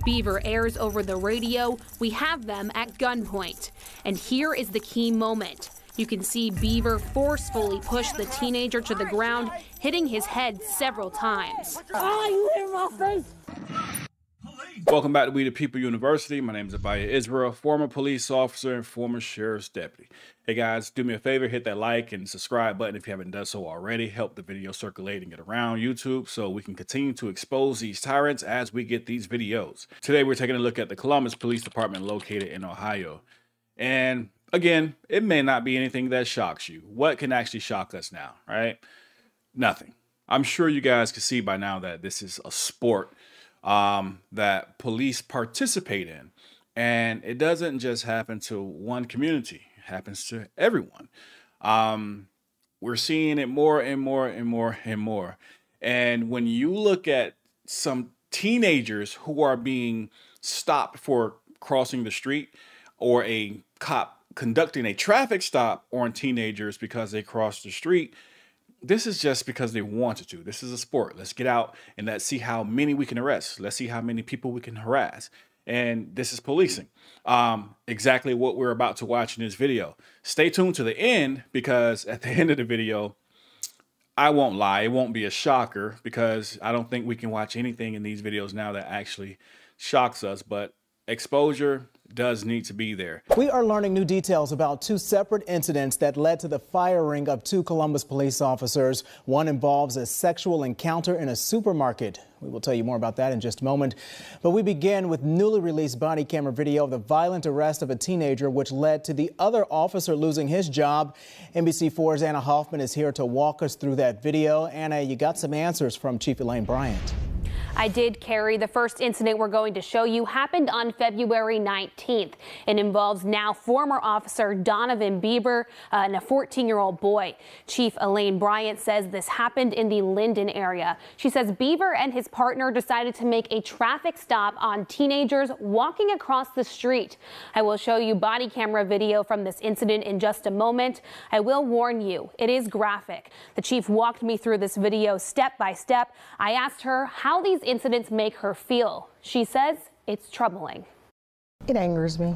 Beaver airs over the radio, "We have them at gunpoint." And here is the key moment. You can see Beaver forcefully push the teenager to the ground, hitting his head several times. Oh, you hit my face! Welcome back to We the People University. My name is Abiyah Israel, former police officer and former sheriff's deputy. Hey guys, do me a favor, hit that like and subscribe button if you haven't done so already. Help the video circulate and get around YouTube so we can continue to expose these tyrants as we get these videos. Today we're taking a look at the Columbus Police Department located in Ohio. And again, it may not be anything that shocks you. What can actually shock us now, right? Nothing. I'm sure you guys can see by now that this is a sport that police participate in, and it doesn't just happen to one community, it happens to everyone. We're seeing it more and more and more and more. And when you look at some teenagers who are being stopped for crossing the street, or a cop conducting a traffic stop on teenagers because they crossed the street, this is just because they wanted to. This is a sport. Let's get out and let's see how many we can arrest. Let's see how many people we can harass. And this is policing. Exactly what we're about to watch in this video. Stay tuned to the end, because at the end of the video, I won't lie, it won't be a shocker, because I don't think we can watch anything in these videos now that actually shocks us. But exposure does need to be there. We are learning new details about two separate incidents that led to the firing of two Columbus police officers. One involves a sexual encounter in a supermarket. We will tell you more about that in just a moment. But we begin with newly released body camera video of the violent arrest of a teenager, which led to the other officer losing his job. NBC4's Anna Hoffman is here to walk us through that video. Anna, you got some answers from Chief Elaine Bryant. I did, Carrie. The first incident we're going to show you happened on February 19th. It involves now former officer Donovan Beaver and a 14-year-old boy. Chief Elaine Bryant says this happened in the Linden area. She says Beaver and his partner decided to make a traffic stop on teenagers walking across the street. I will show you body camera video from this incident in just a moment. I will warn you, it is graphic. The chief walked me through this video step by step. I asked her how these incidents make her feel. She says it's troubling. It angers me.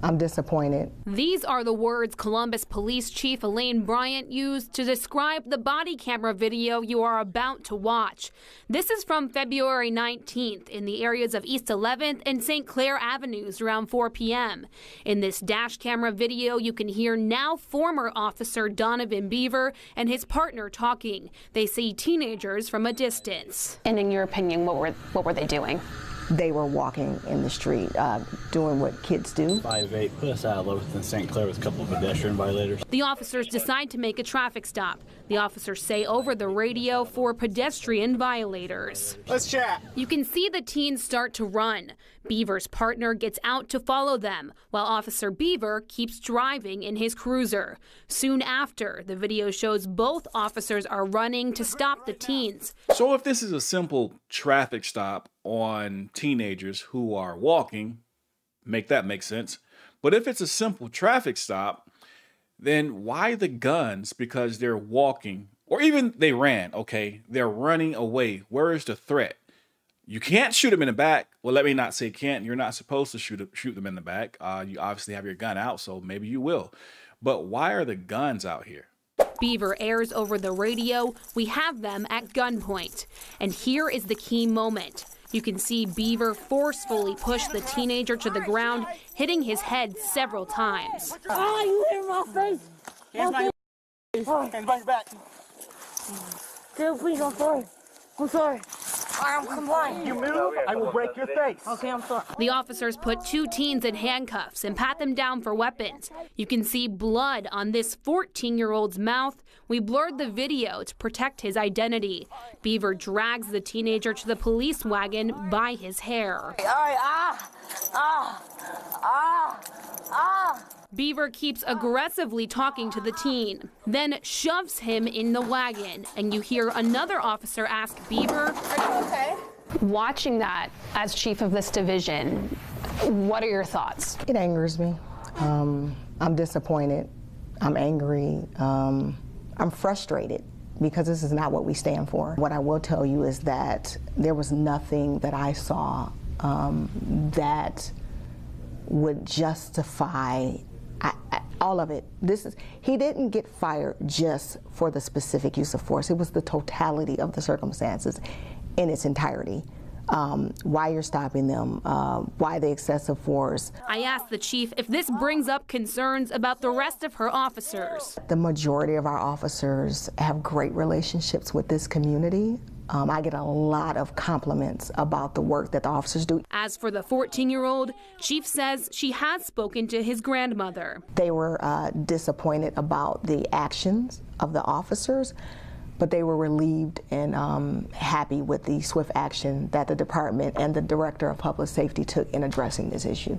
I'm disappointed. These are the words Columbus Police Chief Elaine Bryant used to describe the body camera video you are about to watch. This is from February 19th in the areas of East 11th and St. Clair Avenues around 4 p.m. In this dash camera video, you can hear now former officer Donovan Beaver and his partner talking. They see teenagers from a distance. And in your opinion, what were they doing? They were walking in the street, doing what kids do. 5-8 put us out of Lowe's in St. Clair with a couple of pedestrian violators. The officers decide to make a traffic stop. The officers say over the radio for pedestrian violators. Let's chat. You can see the teens start to run. Beaver's partner gets out to follow them, while Officer Beaver keeps driving in his cruiser. Soon after, the video shows both officers are running to stop the teens. So if this is a simple traffic stop on teenagers who are walking, make that make sense. But if it's a simple traffic stop, then why the guns? Because they're walking, or even they ran, okay? They're running away. Where is the threat? You can't shoot them in the back. Well, let me not say can't. You're not supposed to shoot them in the back. You obviously have your gun out, so maybe you will. But why are the guns out here? Beaver airs over the radio, "We have them at gunpoint." And here is the key moment. You can see Beaver forcefully push the teenager to the ground, hitting his head several times. Oh, you hit my face! Hands behind your back. Dude, please, I'm sorry. I'm sorry. I'm complying. You move, I will break your face. Okay, I'm sorry. The officers put two teens in handcuffs and pat them down for weapons. You can see blood on this 14-year-old's mouth. We blurred the video to protect his identity. Beaver drags the teenager to the police wagon by his hair. All right, Beaver keeps aggressively talking to the teen, then shoves him in the wagon, and you hear another officer ask Beaver, "Are you okay?" Watching that as chief of this division, what are your thoughts? It angers me. I'm disappointed. I'm angry. I'm frustrated because this is not what we stand for. What I will tell you is that there was nothing that I saw that would justify all of it. He didn't get fired just for the specific use of force. It was the totality of the circumstances in its entirety. Why you're stopping them, why the excessive force. I asked the chief if this brings up concerns about the rest of her officers. The majority of our officers have great relationships with this community. I get a lot of compliments about the work that the officers do. As for the 14-year-old, Chief says she has spoken to his grandmother. They were disappointed about the actions of the officers, but they were relieved and happy with the swift action that the department and the director of public safety took in addressing this issue.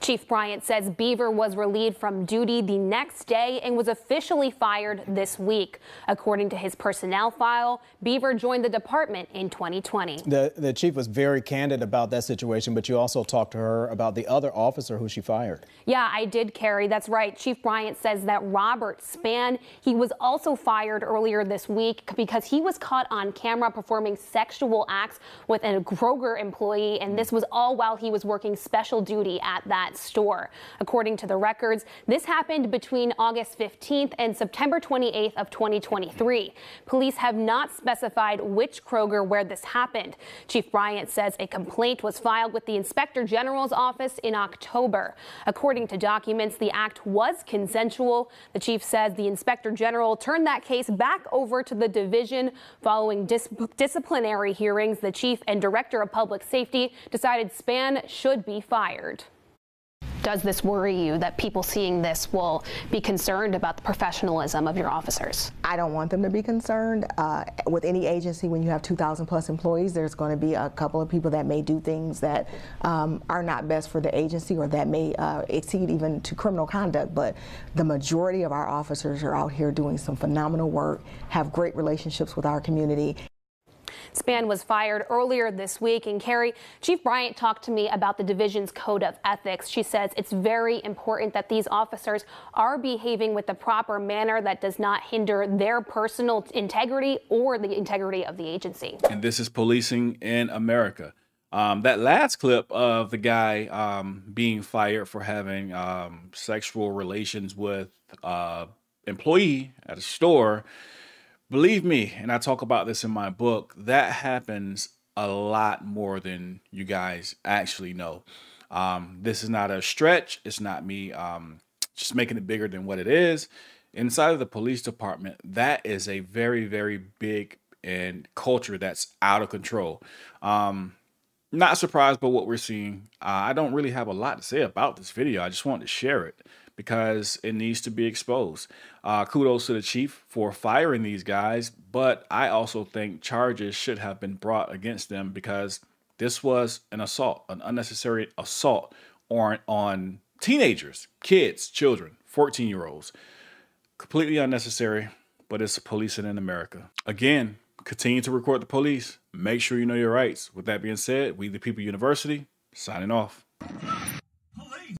Chief Bryant says Beaver was relieved from duty the next day and was officially fired this week. According to his personnel file, Beaver joined the department in 2020. The chief was very candid about that situation, but you also talked to her about the other officer who she fired. Yeah, I did, Carrie. That's right. Chief Bryant says that Robert Spann, he was also fired earlier this week because he was caught on camera performing sexual acts with a Kroger employee, and this was all while he was working special duty at that store. According to the records, this happened between August 15th and September 28th of 2023. Police have not specified which Kroger where this happened. Chief Bryant says a complaint was filed with the Inspector General's office in October. According to documents, the act was consensual. The chief says the Inspector General turned that case back over to the division. Following disciplinary hearings, the chief and director of public safety decided Spann should be fired. Does this worry you that people seeing this will be concerned about the professionalism of your officers? I don't want them to be concerned. With any agency, when you have 2,000 plus employees, there's going to be a couple of people that may do things that are not best for the agency or that may exceed even to criminal conduct. But the majority of our officers are out here doing some phenomenal work, have great relationships with our community. Spann was fired earlier this week, and Carrie, Chief Bryant talked to me about the division's code of ethics. She says it's very important that these officers are behaving with the proper manner that does not hinder their personal integrity or the integrity of the agency. And this is policing in America. That last clip of the guy being fired for having sexual relations with employee at a store, believe me, and I talk about this in my book, that happens a lot more than you guys actually know. This is not a stretch. It's not me just making it bigger than what it is. Inside of the police department, that is a very, very big and culture that's out of control. Not surprised by what we're seeing. I don't really have a lot to say about this video. I just wanted to share it because it needs to be exposed. Kudos to the chief for firing these guys, but I also think charges should have been brought against them because this was an assault, an unnecessary assault on teenagers, kids, children, 14-year-olds. Completely unnecessary, but it's policing in America. Again, continue to record the police. Make sure you know your rights. With that being said, We the People University, signing off.